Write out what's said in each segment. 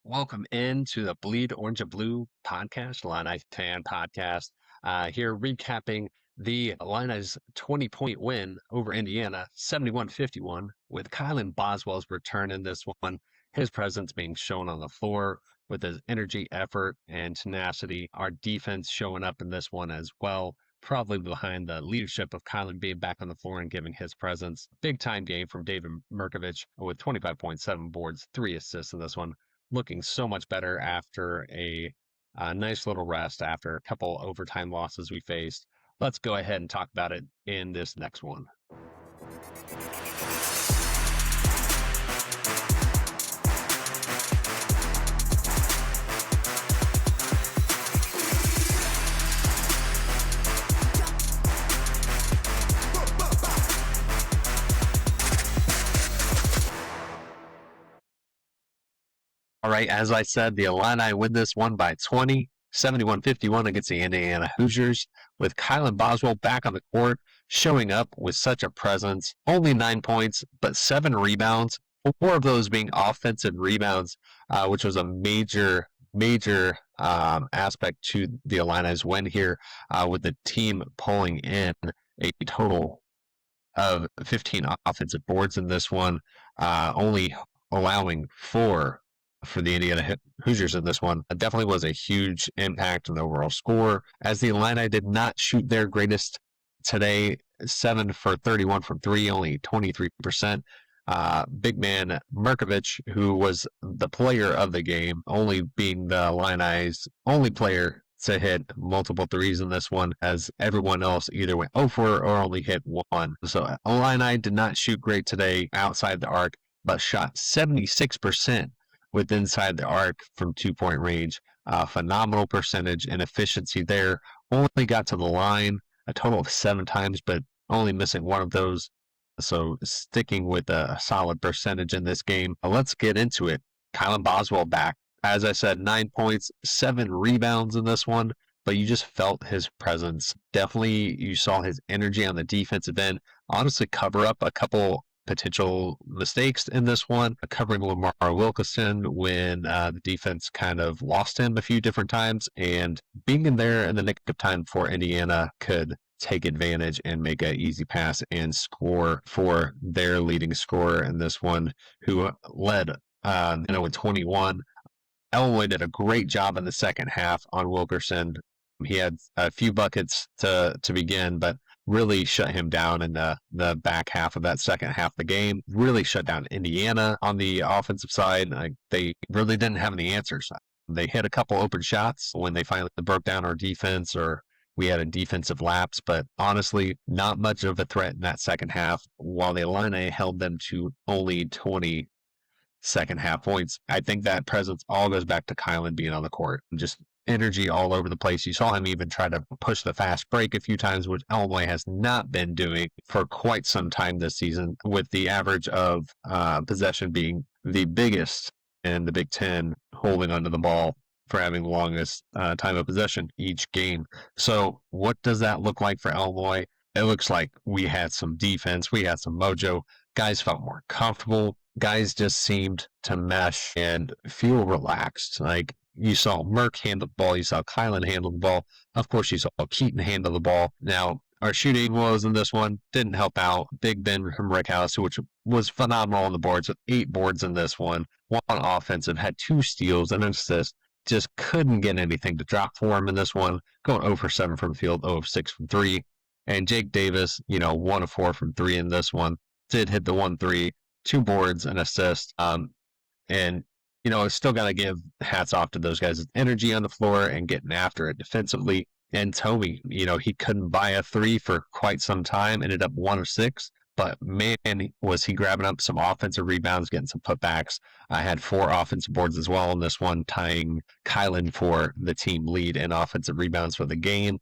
Welcome into the Bleed Orange and Blue podcast, Illini Fan podcast. Here recapping the Illini's 20-point win over Indiana, 71-51, with Kylan Boswell's return in this one. His presence being shown on the floor with his energy, effort, and tenacity. Our defense showing up in this one as well, probably behind the leadership of Kylan being back on the floor and giving his presence. Big time game from David Mirks with 25.7 boards, 3 assists in this one, looking so much better after a nice little rest after a couple overtime losses we faced. Let's go ahead and talk about it in this next one. All right, as I said, the Illini win this one by 20, 71-51 against the Indiana Hoosiers, with Kylan Boswell back on the court, showing up with such a presence. Only 9 points, but 7 rebounds, 4 of those being offensive rebounds, which was a major aspect to the Illini's win here, with the team pulling in a total of 15 offensive boards in this one, only allowing 4 for the Indiana Hoosiers in this one. It definitely was a huge impact on the overall score, as the Illini did not shoot their greatest today. 7 for 31 from 3, only 23%. Big man Mirks, who was the player of the game, only being the Illini's only player to hit multiple threes in this one, as everyone else either went 0 for or only hit 1. So Illini did not shoot great today outside the arc, but shot 76% with inside the arc from 2-point range. Phenomenal percentage and efficiency there. Only got to the line a total of 7 times, but only missing 1 of those. So sticking with a solid percentage in this game. Let's get into it. Kylan Boswell back. As I said, 9 points, 7 rebounds in this one, but you just felt his presence. Definitely you saw his energy on the defensive end. Honestly, cover up a couple potential mistakes in this one, covering Lamar Wilkerson when the defense kind of lost him a few different times, and being in there in the nick of time before Indiana could take advantage and make an easy pass and score for their leading scorer in this one, who led with 21. Illinois did a great job in the second half on Wilkerson. He had a few buckets to begin, but really shut him down in the back half of that second half of the game. Really shut down Indiana on the offensive side. They really didn't have any answers. They hit a couple open shots when they finally broke down our defense, or we had a defensive lapse, but honestly, not much of a threat in that second half, while the Illini held them to only 20 second half points. I think that presence all goes back to Kylan being on the court. Just energy all over the place. You saw him even try to push the fast break a few times, which Illinois has not been doing for quite some time this season, with the average of possession being the biggest in the Big Ten, holding onto the ball for having the longest time of possession each game. So what does that look like for Illinois? It looks like we had some defense, we had some mojo. Guys felt more comfortable. Guys just seemed to mesh and feel relaxed. Like, you saw Mirk handle the ball, you saw Kylan handle the ball. Of course, you saw Keaton handle the ball. Now, our shooting woes in this one didn't help out. Big Ben from Rickhouse, which was phenomenal on the boards, with 8 boards in this one. 1 offensive, had 2 steals and an assist. Just couldn't get anything to drop for him in this one. Going 0 for 7 from the field, 0 of 6 from 3. And Jake Davis, 1 of 4 from 3 in this one. Did hit the 1 3, 2 boards, an assist. And still got to give hats off to those guys' energy on the floor and getting after it defensively. And Tommy, he couldn't buy a 3 for quite some time, ended up 1 of 6. But man, was he grabbing up some offensive rebounds, getting some putbacks. I had 4 offensive boards as well in this one, tying Kylan for the team lead in offensive rebounds for the game.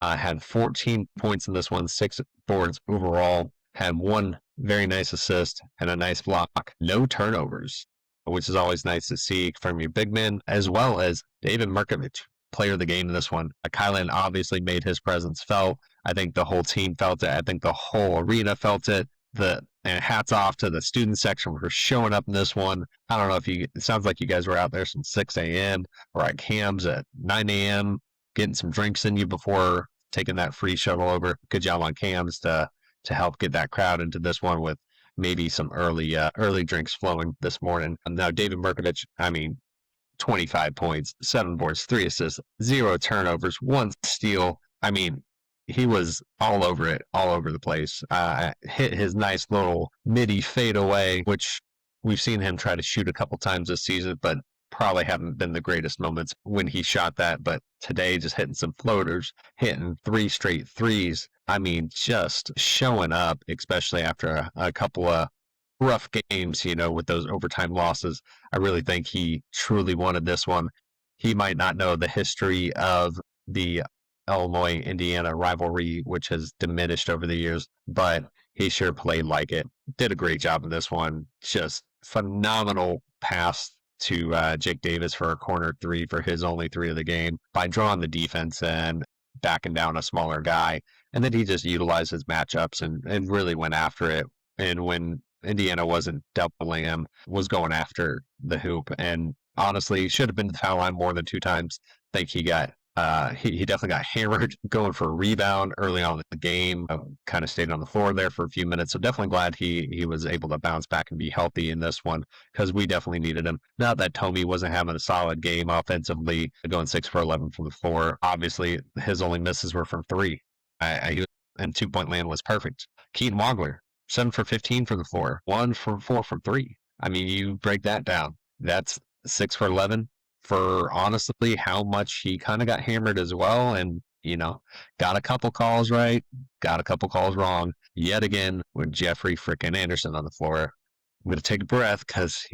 I had 14 points in this one, 6 boards overall. Had 1 very nice assist and a nice block. No turnovers, which is always nice to see from your big men, as well as David Mirks, player of the game in this one. Kylan obviously made his presence felt. I think the whole team felt it. I think the whole arena felt it. The And hats off to the student section for showing up in this one. I don't know if it sounds like you guys were out there since 6 a.m. or at Cam's at 9 a.m., getting some drinks in you before taking that free shuttle over. Good job on Cam's to help get that crowd into this one with maybe some early drinks flowing this morning. And now David Mirkovich, I mean, 25 points, 7 boards, 3 assists, 0 turnovers, 1 steal. I mean, he was all over it, all over the place. Hit his nice little midi fadeaway, which we've seen him try to shoot a couple times this season, but probably haven't been the greatest moments when he shot that. But today, just hitting some floaters, hitting 3 straight threes. I mean, just showing up, especially after a couple of rough games, with those overtime losses. I really think he truly wanted this one. He might not know the history of the Illinois-Indiana rivalry, which has diminished over the years, but he sure played like it. Did a great job in this one. Just phenomenal pass to Jake Davis for a corner 3 for his only 3 of the game by drawing the defense and backing down a smaller guy. And then he just utilized his matchups and really went after it. And when Indiana wasn't doubling him, was going after the hoop, and honestly should have been to the foul line more than 2 times. I think he definitely got hammered going for a rebound early on in the game. Kind of stayed on the floor there for a few minutes, so definitely glad he was able to bounce back and be healthy in this one because we definitely needed him. Not that Tomey wasn't having a solid game offensively, going 6 for 11 from the floor. Obviously, his only misses were from 3. And 2-point land was perfect. Keaton Wagler, 7 for 15 from the floor, 1 for 4 from 3. I mean, you break that down. That's 6 for 11 for honestly how much he kind of got hammered as well. And, got a couple calls right, got a couple calls wrong. Yet again, with Jeffrey frickin' Anderson on the floor. I'm going to take a breath because,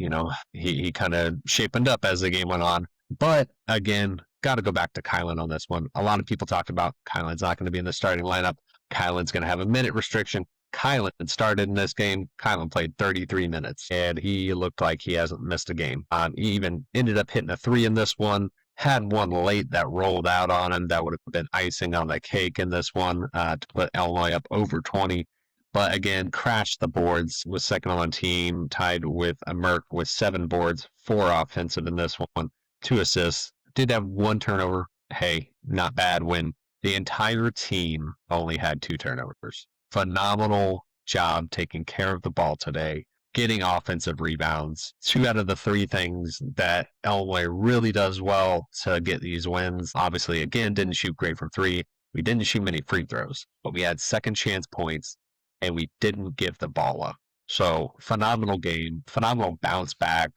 he kind of shapened up as the game went on. But again, got to go back to Kylan on this one. A lot of people talked about Kylan's not going to be in the starting lineup. Kylan's going to have a minute restriction. Kylan started in this game. Kylan played 33 minutes, and he looked like he hasn't missed a game. He even ended up hitting a 3 in this one. Had one late that rolled out on him that would have been icing on the cake in this one to put Illinois up over 20. But again, crashed the boards, was second on the team, tied with a Mirk with 7 boards, 4 offensive in this one, 2 assists. Did have 1 turnover. Hey, not bad when the entire team only had 2 turnovers. Phenomenal job taking care of the ball today, getting offensive rebounds. 2 out of the 3 things that Illinois really does well to get these wins. Obviously, again, didn't shoot great from 3. We didn't shoot many free throws, but we had second chance points, and we didn't give the ball up. So phenomenal game, phenomenal bounce back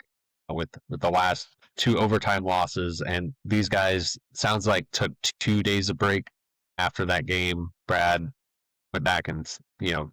with the last 2 overtime losses. And these guys, sounds like, took 2 days of break after that game. Brad went back and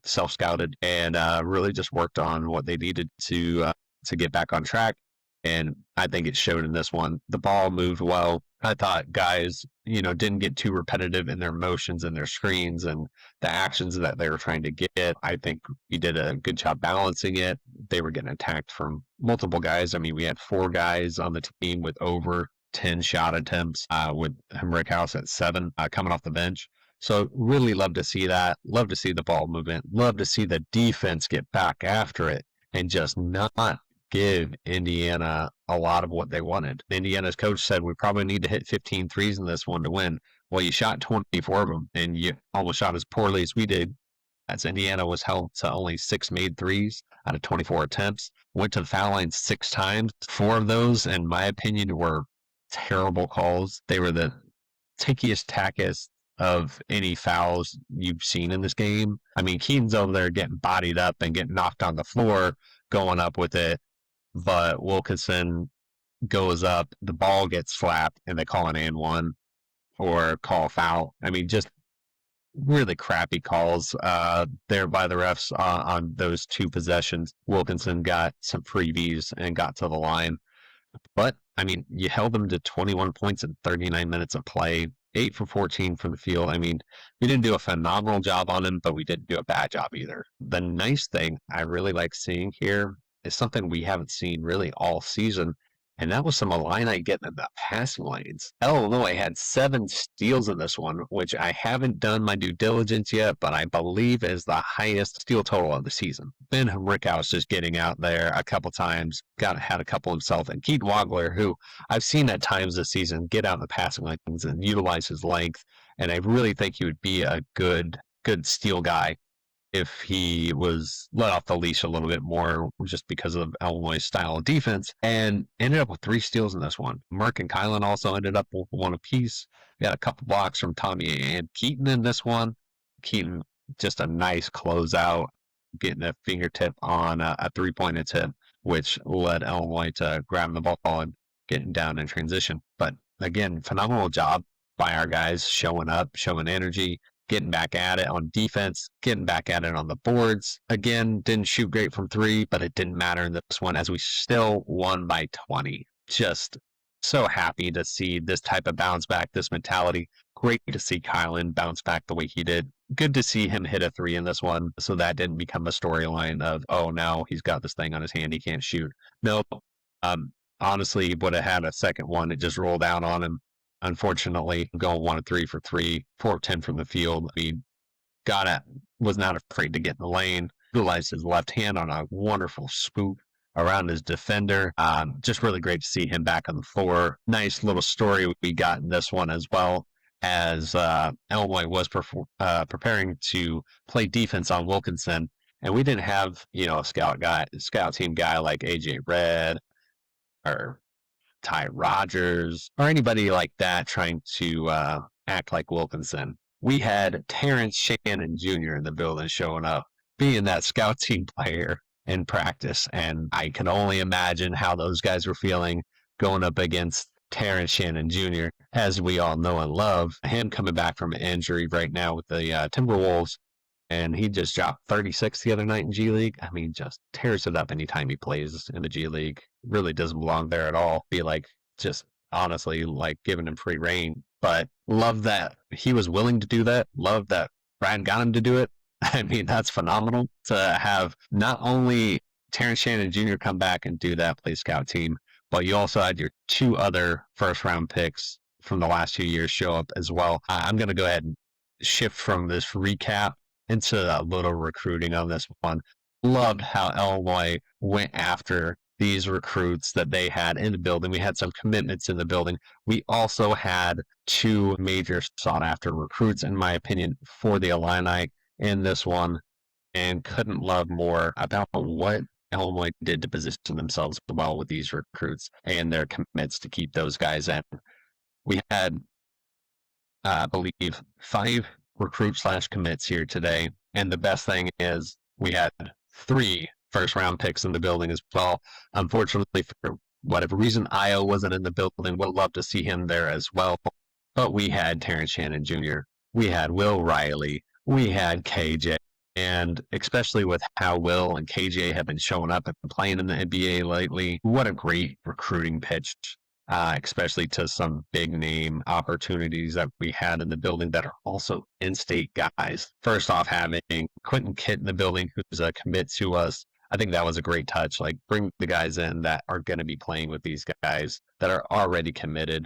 self-scouted and really just worked on what they needed to get back on track. And I think it showed in this one. The ball moved well. I thought guys, didn't get too repetitive in their motions and their screens and the actions that they were trying to get. I think we did a good job balancing it. They were getting attacked from multiple guys. I mean, we had 4 guys on the team with over 10 shot attempts, with Rickhouse at 7 coming off the bench. So really love to see that. Love to see the ball movement. Love to see the defense get back after it and just not give Indiana a lot of what they wanted. Indiana's coach said we probably need to hit 15 threes in this one to win. Well, you shot 24 of them, and you almost shot as poorly as we did. As Indiana was held to only 6 made threes out of 24 attempts. Went to the foul line 6 times. 4 of those, in my opinion, were terrible calls. They were the tickiest, tackiest of any fouls you've seen in this game. I mean, Keaton's over there getting bodied up and getting knocked on the floor, going up with it. But Wilkinson goes up, the ball gets slapped, and they call an and one or call a foul. I mean, just really crappy calls there by the refs on those 2 possessions. Wilkinson got some freebies and got to the line. But, I mean, you held them to 21 points in 39 minutes of play, 8 for 14 from the field. I mean, we didn't do a phenomenal job on him, but we didn't do a bad job either. The nice thing I really like seeing here is something we haven't seen really all season, And that was some Illini getting in the passing lanes. Illinois had 7 steals in this one, which I haven't done my due diligence yet, but I believe is the highest steal total of the season. Ben Rickhouse just getting out there a couple times, had a couple himself, and Keith Wagler, who I've seen at times this season get out in the passing lanes and utilize his length, and I really think he would be a good steal guy if he was let off the leash a little bit more just because of Illinois' style of defense, and ended up with 3 steals in this one. Mirks and Kylan also ended up with 1 apiece. We had a couple blocks from Tommy and Keaton in this one. Keaton, just a nice closeout, getting a fingertip on a 3-point attempt, which led Illinois to grabbing the ball and getting down in transition. But again, phenomenal job by our guys showing up, showing energy, getting back at it on defense, getting back at it on the boards. Again, didn't shoot great from 3, but it didn't matter in this one as we still won by 20. Just so happy to see this type of bounce back, this mentality. Great to see Kylan bounce back the way he did. Good to see him hit a 3 in this one, so that didn't become a storyline of, oh, now he's got this thing on his hand, he can't shoot. No, honestly, would have had a second one. It just rolled out on him. Unfortunately, going 1 of 3 for 3, 4 of 10 from the field. I mean, was not afraid to get in the lane, utilized his left hand on a wonderful swoop around his defender. Just really great to see him back on the floor. Nice little story we got in this one as well, as Illinois was preparing to play defense on Wilkinson, and we didn't have a scout team guy like AJ Red or Ty Rogers, or anybody like that trying to act like Wilkinson. We had Terrence Shannon Jr. in the building showing up, being that scout team player in practice. And I can only imagine how those guys were feeling going up against Terrence Shannon Jr., as we all know and love. Him coming back from an injury right now with the Timberwolves, and he just dropped 36 the other night in G League. I mean, just tears it up anytime he plays in the G League. Really doesn't belong there at all. Be like, just honestly, like giving him free reign. But love that he was willing to do that. Love that Brad got him to do it. I mean, that's phenomenal to have not only Terrence Shannon Jr. come back and do that, play scout team, but you also had your 2 other first-round picks from the last 2 years show up as well. I'm going to go ahead and shift from this recap into a little recruiting on this one. Loved how Illinois went after these recruits that they had in the building. We had some commitments in the building. We also had 2 major sought-after recruits, in my opinion, for the Illini in this one, and couldn't love more about what Illinois did to position themselves well with these recruits and their commits to keep those guys in. We had, I believe, 5 recruit/commits here today. And the best thing is we had 3 first-round picks in the building as well. Unfortunately, for whatever reason, Io wasn't in the building. Would love to see him there as well. But we had Terrence Shannon Jr., we had Will Riley, we had KJ. And especially with how Will and KJ have been showing up and playing in the NBA lately, what a great recruiting pitch, especially to some big name opportunities that we had in the building that are also in-state guys. First off, having Quentin Kitt in the building, who's a commit to us. I think that was a great touch. Like, bring the guys in that are going to be playing with these guys that are already committed.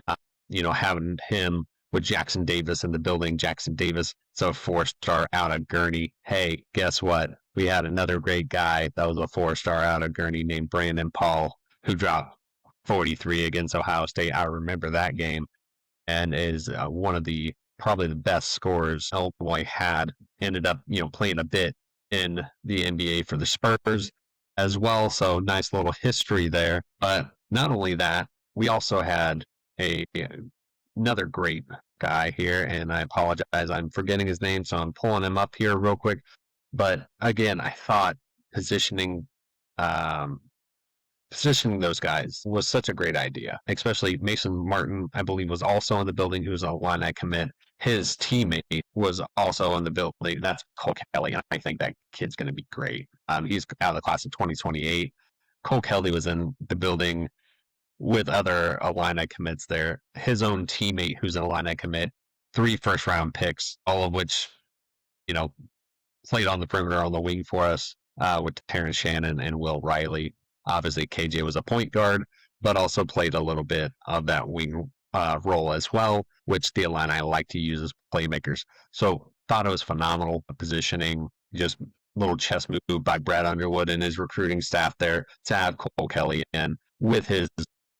Having him with Jackson Davis in the building. Jackson Davis, so a 4-star out of Gurney. Hey, guess what? We had another great guy that was a 4-star out of Gurney named Brandon Paul, who dropped 43 against Ohio State. I remember that game, and is one of probably the best scorers Illinois had. Ended up, playing a bit in the NBA for the Spurs as well. So nice little history there. But not only that, we also had another great guy here, and I apologize, I'm forgetting his name, so I'm pulling him up here real quick. But again, I thought positioning those guys was such a great idea, especially Mason Martin, I believe, was also in the building, who was a Illini commit. His teammate was also in the building. That's Cole Kelly, and I think that kid's going to be great. He's out of the class of 2028. Cole Kelly was in the building with other Illini commits there. His own teammate, who's an Illini commit, 3 first-round picks, all of which, played on the perimeter on the wing for us with Terrence Shannon and Will Riley. Obviously, KJ was a point guard, but also played a little bit of that wing role as well, which the Illini like to use as playmakers. So thought it was phenomenal positioning, just little chess move by Brad Underwood and his recruiting staff there to have Cole Kelly in with his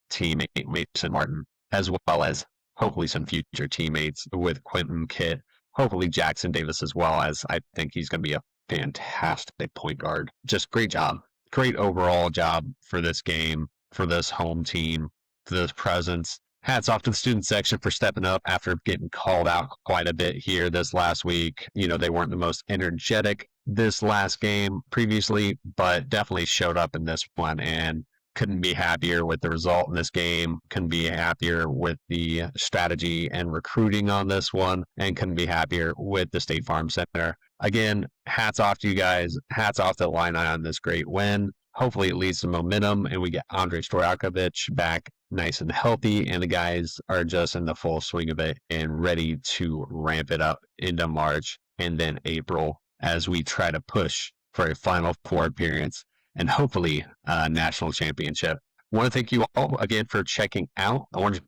teammate Mason Martin, as well as hopefully some future teammates with Quentin Kitt, hopefully Jackson Davis as well, as I think he's going to be a fantastic point guard. Just great job. Great overall job for this game, for this home team, for this presence. Hats off to the student section for stepping up after getting called out quite a bit here this last week. You know, they weren't the most energetic this last game previously, but definitely showed up in this one and couldn't be happier with the result in this game. Couldn't be happier with the strategy and recruiting on this one, and couldn't be happier with the State Farm Center. Again, hats off to you guys. Hats off to Illini on this great win. Hopefully it leads to momentum and we get Andrei Stojakovic back nice and healthy, and the guys are just in the full swing of it and ready to ramp it up into March and then April as we try to push for a Final Four appearance and hopefully a national championship. I want to thank you all again for checking out the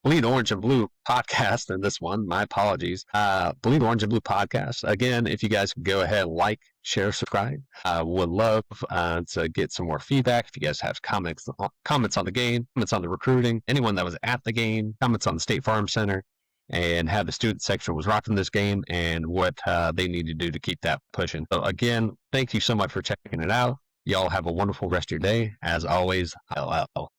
Bleed Orange and Blue podcast in this one. My apologies. Bleed Orange and Blue podcast. Again, if you guys can go ahead, like, share, subscribe. Would love to get some more feedback. If you guys have comments on the game, comments on the recruiting, anyone that was at the game, comments on the State Farm Center, and how the student section was rocking this game and what they need to do to keep that pushing. So again, thank you so much for checking it out. Y'all have a wonderful rest of your day. As always, LL.